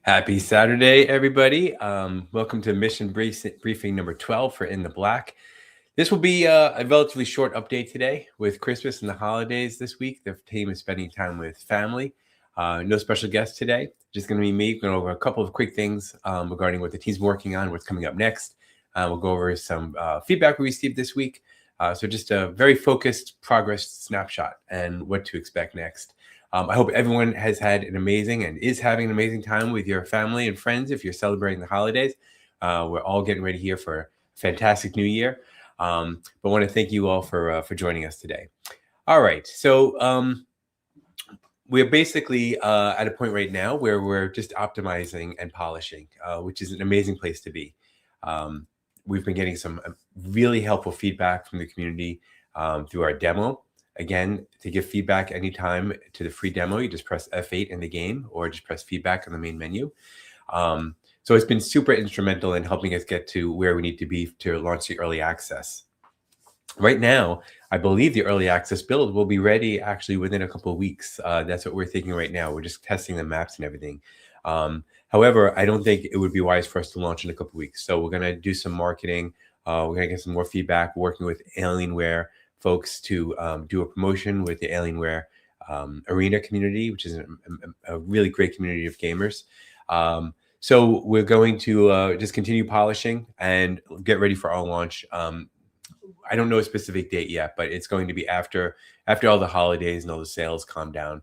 Happy Saturday, everybody. Welcome to Briefing number 12 for In the Black. This will be a relatively short update today. With Christmas and the holidays this week, the team is spending time with family. No special guests today, just going to be me going over a couple of quick things regarding what the team's working on, what's coming up next. We'll go over some feedback we received this week. So just a very focused progress snapshot and what to expect next. I hope everyone has had an amazing and is having an amazing time with your family and friends if you're celebrating the holidays. We're all getting ready here for a fantastic new year. But I want to thank you all for joining us today. All right, so we're basically at a point right now where we're just optimizing and polishing, which is an amazing place to be. We've been getting some really helpful feedback from the community through our demo. Again, to give feedback anytime to the free demo, you just press F8 in the game or just press feedback on the main menu. So it's been super instrumental in helping us get to where we need to be to launch the early access. Right now, I believe the early access build will be ready actually within a couple of weeks. That's what we're thinking right now. We're just testing the maps and everything. However, I don't think it would be wise for us to launch in a couple of weeks. So we're going to do some marketing. We're going to get some more feedback, working with Alienware folks to do a promotion with the Alienware Arena community, which is a really great community of gamers. So we're going to just continue polishing and get ready for our launch. I don't know a specific date yet, but it's going to be after all the holidays and all the sales calm down.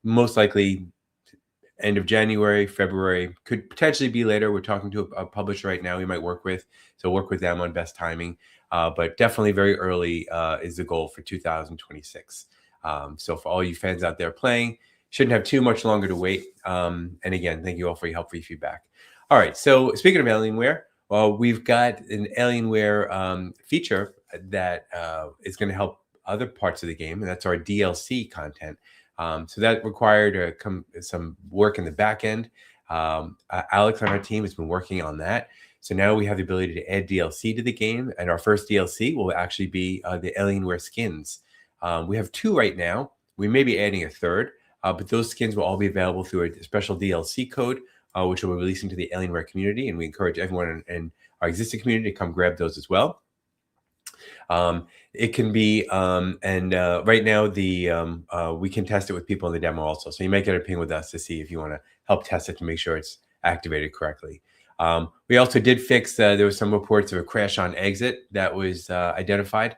Most likely end of January, February, could potentially be later. We're talking to a publisher right now we might work with, so work with them on best timing. But definitely very early is the goal for 2026. So for all you fans out there playing, shouldn't have too much longer to wait. And again, thank you all for your help, for your feedback. All right, so speaking of Alienware, well, we've got an Alienware feature that is going to help other parts of the game, and that's our DLC content. So that required some work in the back end. Alex on our team has been working on that. So now we have the ability to add DLC to the game, and our first DLC will actually be the Alienware skins. We have 2 right now. We may be adding a third, but those skins will all be available through a special DLC code, which we'll be releasing to the Alienware community, and we encourage everyone in our existing community to come grab those as well. It can be, right now we can test it with people in the demo also. So you might get a ping with us to see if you want to help test it to make sure it's activated correctly. We also did fix, there was some reports of a crash on exit that was identified.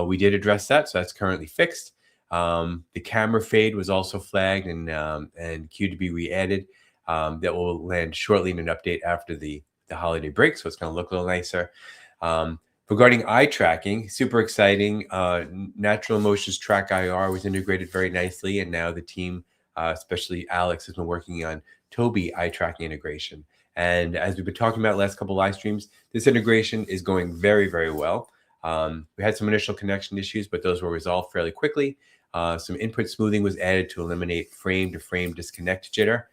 We did address that, so that's currently fixed. The camera fade was also flagged and queued to be re-added. That will land shortly in an update after the holiday break, so it's going to look a little nicer. Regarding eye tracking, super exciting. Natural Emotions Track IR was integrated very nicely, and now the team, especially Alex, has been working on Tobii eye tracking integration. And as we've been talking about last couple live streams, this integration is going very, very well. We had some initial connection issues, but those were resolved fairly quickly. Some input smoothing was added to eliminate frame-to-frame disconnect jitter,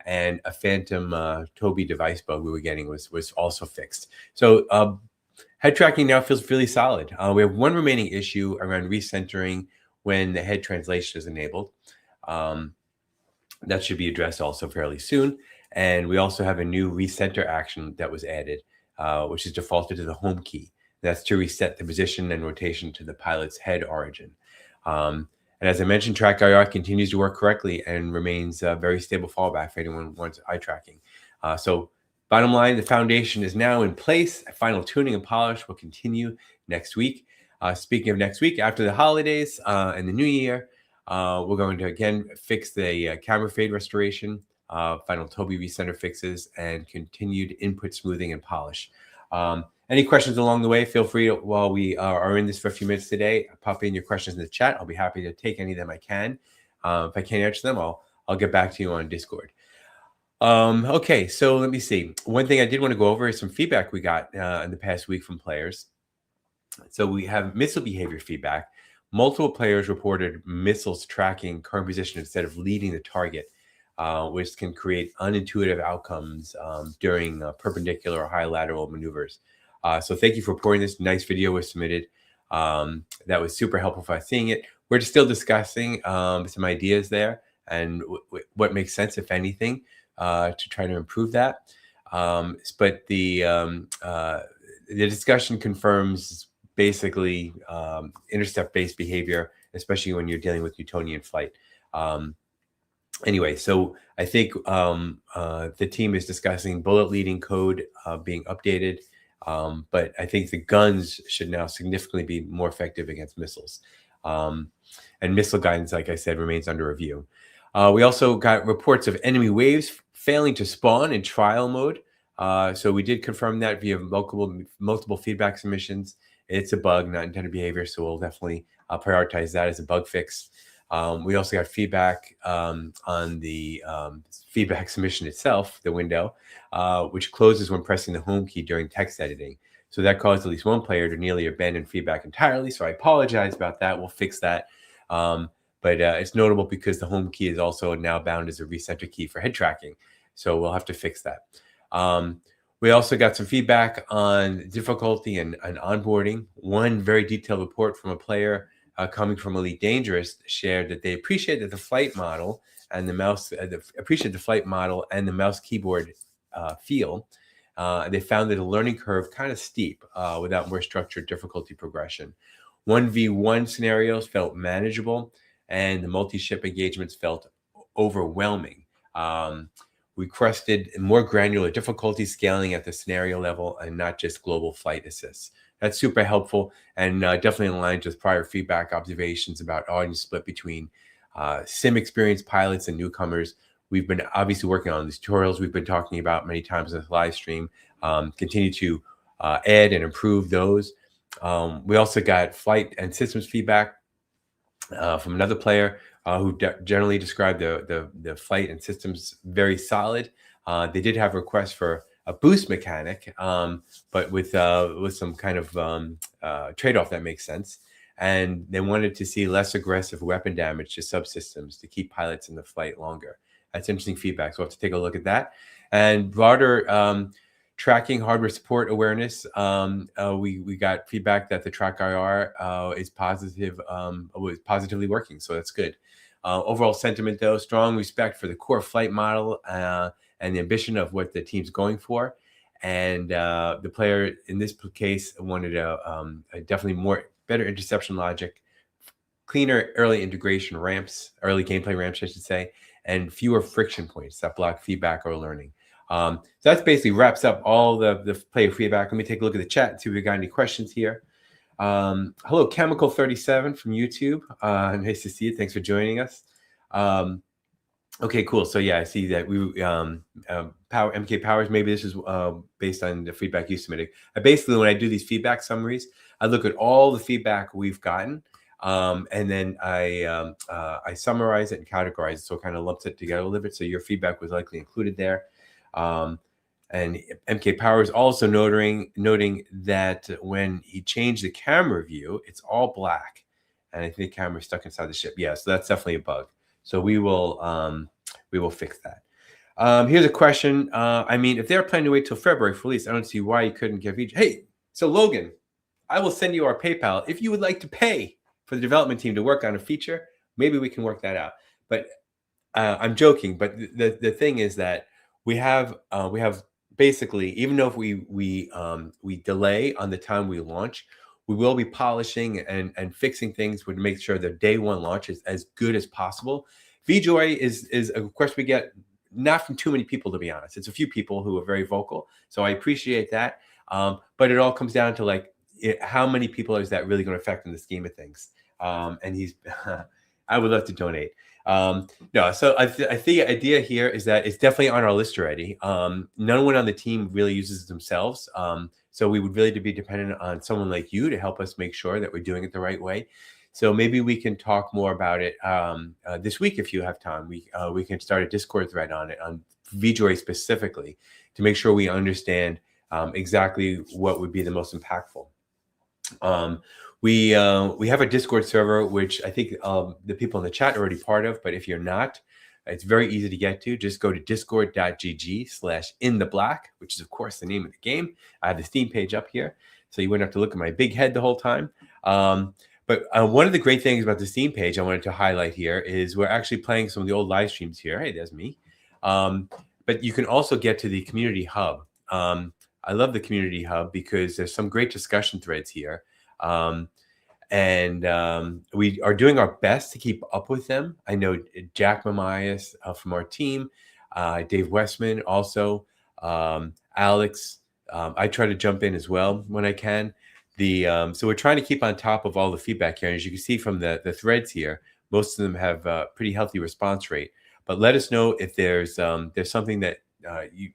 and a phantom Tobii device bug we were getting was also fixed. So head tracking now feels really solid. We have one remaining issue around recentering when the head translation is enabled. That should be addressed also fairly soon. And we also have a new recenter action that was added, which is defaulted to the home key. That's to reset the position and rotation to the pilot's head origin. And as I mentioned, Track IR continues to work correctly and remains a very stable fallback for anyone who wants eye tracking. So bottom line, the foundation is now in place. Final tuning and polish will continue next week. Speaking of next week, after the holidays and the new year, we're going to again fix the camera fade restoration, final Tobii recenter fixes, and continued input smoothing and polish. Any questions along the way, feel free to, while we are in this for a few minutes today, pop in your questions in the chat. I'll be happy to take any of them I can. If I can't answer them, I'll get back to you on Discord. Okay, so let me see. One thing I did want to go over is some feedback we got in the past week from players. So we have missile behavior feedback. Multiple players reported missiles tracking current position instead of leading the target, which can create unintuitive outcomes during perpendicular or high lateral maneuvers. So thank you for reporting this. Nice video was submitted. That was super helpful for us seeing it. We're still discussing some ideas there and what makes sense, if anything. to try to improve that. But the discussion confirms basically intercept-based behavior, especially when you're dealing with Newtonian flight. Anyway, so I think the team is discussing bullet leading code being updated, but I think the guns should now significantly be more effective against missiles. And missile guidance, like I said, remains under review. We also got reports of enemy waves failing to spawn in trial mode. So we did confirm that via multiple feedback submissions. It's a bug, not intended behavior, so we'll definitely prioritize that as a bug fix. We also got feedback on the feedback submission itself, the window, which closes when pressing the home key during text editing. So that caused at least one player to nearly abandon feedback entirely. So I apologize about that. We'll fix that. But it's notable because the home key is also now bound as a recenter key for head tracking. So we'll have to fix that. We also got some feedback on difficulty and onboarding. One very detailed report from a player coming from Elite Dangerous shared that they appreciate that the flight model and the mouse and the mouse keyboard feel. They found that the learning curve kind of steep without more structured difficulty progression. 1v1 scenarios felt manageable, and the multi-ship engagements felt overwhelming. We requested more granular difficulty scaling at the scenario level and not just global flight assists. That's super helpful and definitely aligned with prior feedback observations about audience split between sim experienced pilots and newcomers. We've been obviously working on these tutorials we've been talking about many times in this live stream. Continue to add and improve those. We also got flight and systems feedback from another player who generally described the flight and systems very solid. They did have requests for a boost mechanic, but with some kind of trade-off that makes sense. And they wanted to see less aggressive weapon damage to subsystems to keep pilots in the flight longer. That's interesting feedback. So we'll have to take a look at that. And broader tracking hardware support awareness. We got feedback that the track IR is positively working. So that's good. Overall sentiment, though, strong respect for the core flight model and the ambition of what the team's going for. And the player in this case wanted a definitely better interception logic, cleaner early integration ramps, early gameplay ramps, I should say, and fewer friction points that block feedback or learning. So that basically wraps up all the player feedback. Let me take a look at the chat and see if we got any questions here. Hello, Chemical37 from YouTube. Nice to see you. Thanks for joining us. Okay, cool. So yeah, I see that we MK Powers. Maybe this is based on the feedback you submitted. Basically, when I do these feedback summaries, I look at all the feedback we've gotten, and then I summarize it and categorize it, so it kind of lumps it together a little bit. So your feedback was likely included there. And MK Powers also noting that when he changed the camera view, it's all black, and I think the camera's stuck inside the ship. Yeah, so that's definitely a bug. So we will fix that. Here's a question. I mean, if they're planning to wait till February for release, I don't see why you couldn't give each. Hey, so Logan, I will send you our PayPal if you would like to pay for the development team to work on a feature. Maybe we can work that out. But I'm joking. But the thing is that we have basically, even though if we delay on the time we launch, we will be polishing and fixing things to make sure the day one launch is as good as possible. VJoy is a request we get not from too many people, to be honest. It's a few people who are very vocal, so I appreciate that. But it all comes down to how many people is that really going to affect in the scheme of things? And I would love to donate. No, so I think the idea here is that it's definitely on our list already. No one on the team really uses it themselves. So we would really be dependent on someone like you to help us make sure that we're doing it the right way. So maybe we can talk more about it this week if you have time. We can start a Discord thread on it, on VJoy specifically, to make sure we understand exactly what would be the most impactful. We have a Discord server, which I think the people in the chat are already part of, but if you're not, it's very easy to get to. Just go to discord.gg/intheblack, which is, of course, the name of the game. I have the Steam page up here, so you wouldn't have to look at my big head the whole time. But one of the great things about the Steam page I wanted to highlight here is we're actually playing some of the old live streams here. Hey, there's me. But but you can also get to the community hub. I love the community hub because there's some great discussion threads here. And we are doing our best to keep up with them. I know Jack Mamias from our team, Dave Westman also, Alex. I try to jump in as well when I can. So we're trying to keep on top of all the feedback here. And as you can see from the threads here, most of them have a pretty healthy response rate. But let us know if there's something that you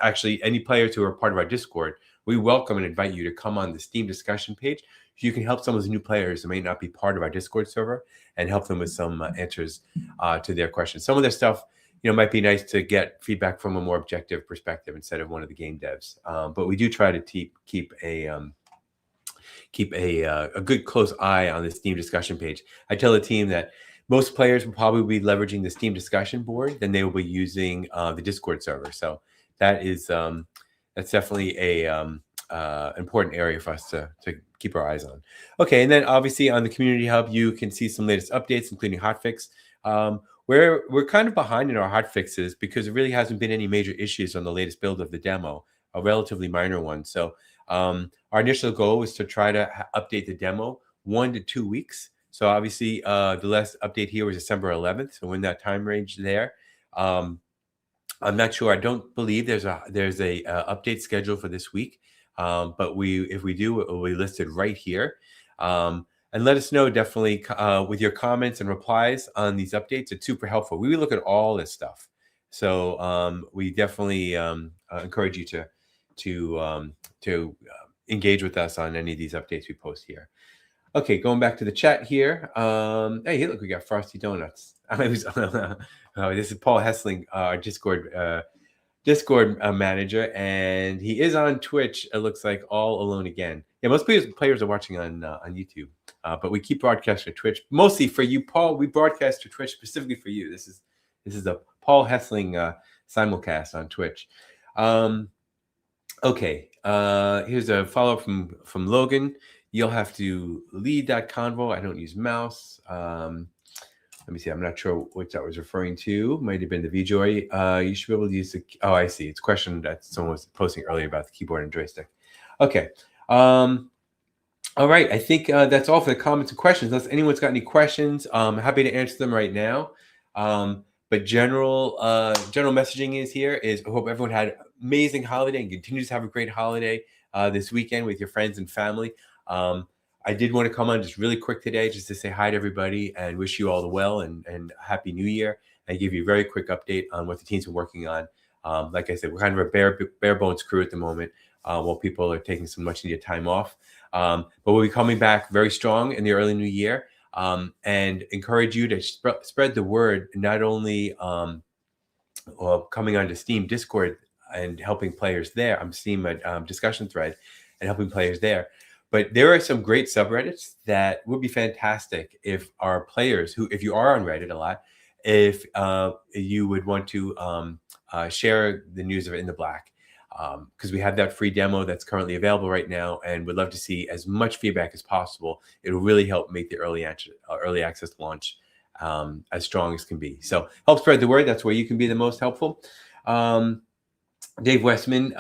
actually, any players who are part of our Discord, we welcome and invite you to come on the Steam discussion page. You can help some of those new players who may not be part of our Discord server and help them with some answers to their questions. Some of their stuff, might be nice to get feedback from a more objective perspective instead of one of the game devs. But we do try to keep a good close eye on the Steam discussion page. I tell the team that most players will probably be leveraging the Steam discussion board, then they will be using the Discord server. So that's definitely a important area for us to keep our eyes on. Okay, and then obviously on the community hub, you can see some latest updates, including hotfix. We're kind of behind in our hotfixes because there really hasn't been any major issues on the latest build of the demo, a relatively minor one. So our initial goal was to try to update the demo 1 to 2 weeks. So obviously the last update here was December 11th. So in that time range there. I'm not sure. I don't believe there's a update schedule for this week. But if we do, it will be listed right here. And let us know definitely with your comments and replies on these updates. It's super helpful. We look at all this stuff. So we definitely encourage you to engage with us on any of these updates we post here. Okay, going back to the chat here. Hey, look, we got Frosty Donuts. This is Paul Hessling, our Discord manager, and he is on Twitch. It looks like all alone again. Yeah, most players are watching on YouTube, but we keep broadcasting to Twitch mostly for you, Paul. We broadcast to Twitch specifically for you. This is a Paul Hessling simulcast on Twitch. Okay, here's a follow-up from Logan. You'll have to lead that convo. I don't use mouse. Let me see. I'm not sure which that was referring to. Might have been the VJoy. You should be able to use the. Oh, I see. It's a question that someone was posting earlier about the keyboard and joystick. Okay. All right. I think that's all for the comments and questions. Unless anyone's got any questions, I'm happy to answer them right now. But general messaging is I hope everyone had an amazing holiday and continues to have a great holiday this weekend with your friends and family. I did want to come on just really quick today just to say hi to everybody and wish you all the well and Happy New Year. And give you a very quick update on what the team's been working on. Like I said, we're kind of a bare bones crew at the moment while people are taking some much needed time off. But we'll be coming back very strong in the early new year and encourage you to spread the word, not only coming onto Steam Discord and helping players there. I'm Steam discussion thread and helping players there. But there are some great subreddits that would be fantastic if our players, if you are on Reddit a lot, if you would want to share the news of In the Black, because we have that free demo that's currently available right now, and would love to see as much feedback as possible. It'll really help make the early access launch as strong as can be. So help spread the word. That's where you can be the most helpful. Dave Westman,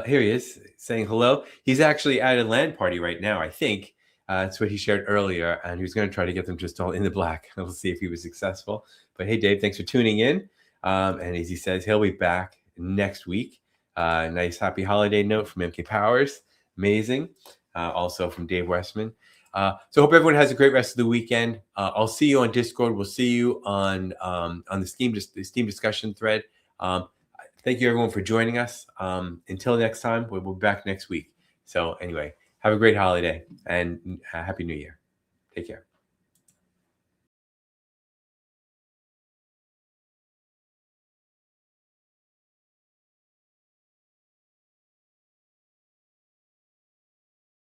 here he is saying hello. He's actually at a LAN party right now, I think. That's what he shared earlier, and he was going to try to get them to install In the Black. We'll see if he was successful. But hey, Dave, thanks for tuning in. And as he says, he'll be back next week. Nice happy holiday note from MK Powers. Amazing. Also from Dave Westman. So hope everyone has a great rest of the weekend. I'll see you on Discord. We'll see you on the Steam discussion thread. Thank you, everyone, for joining us. Until next time, we'll be back next week. So anyway, have a great holiday and Happy New Year. Take care.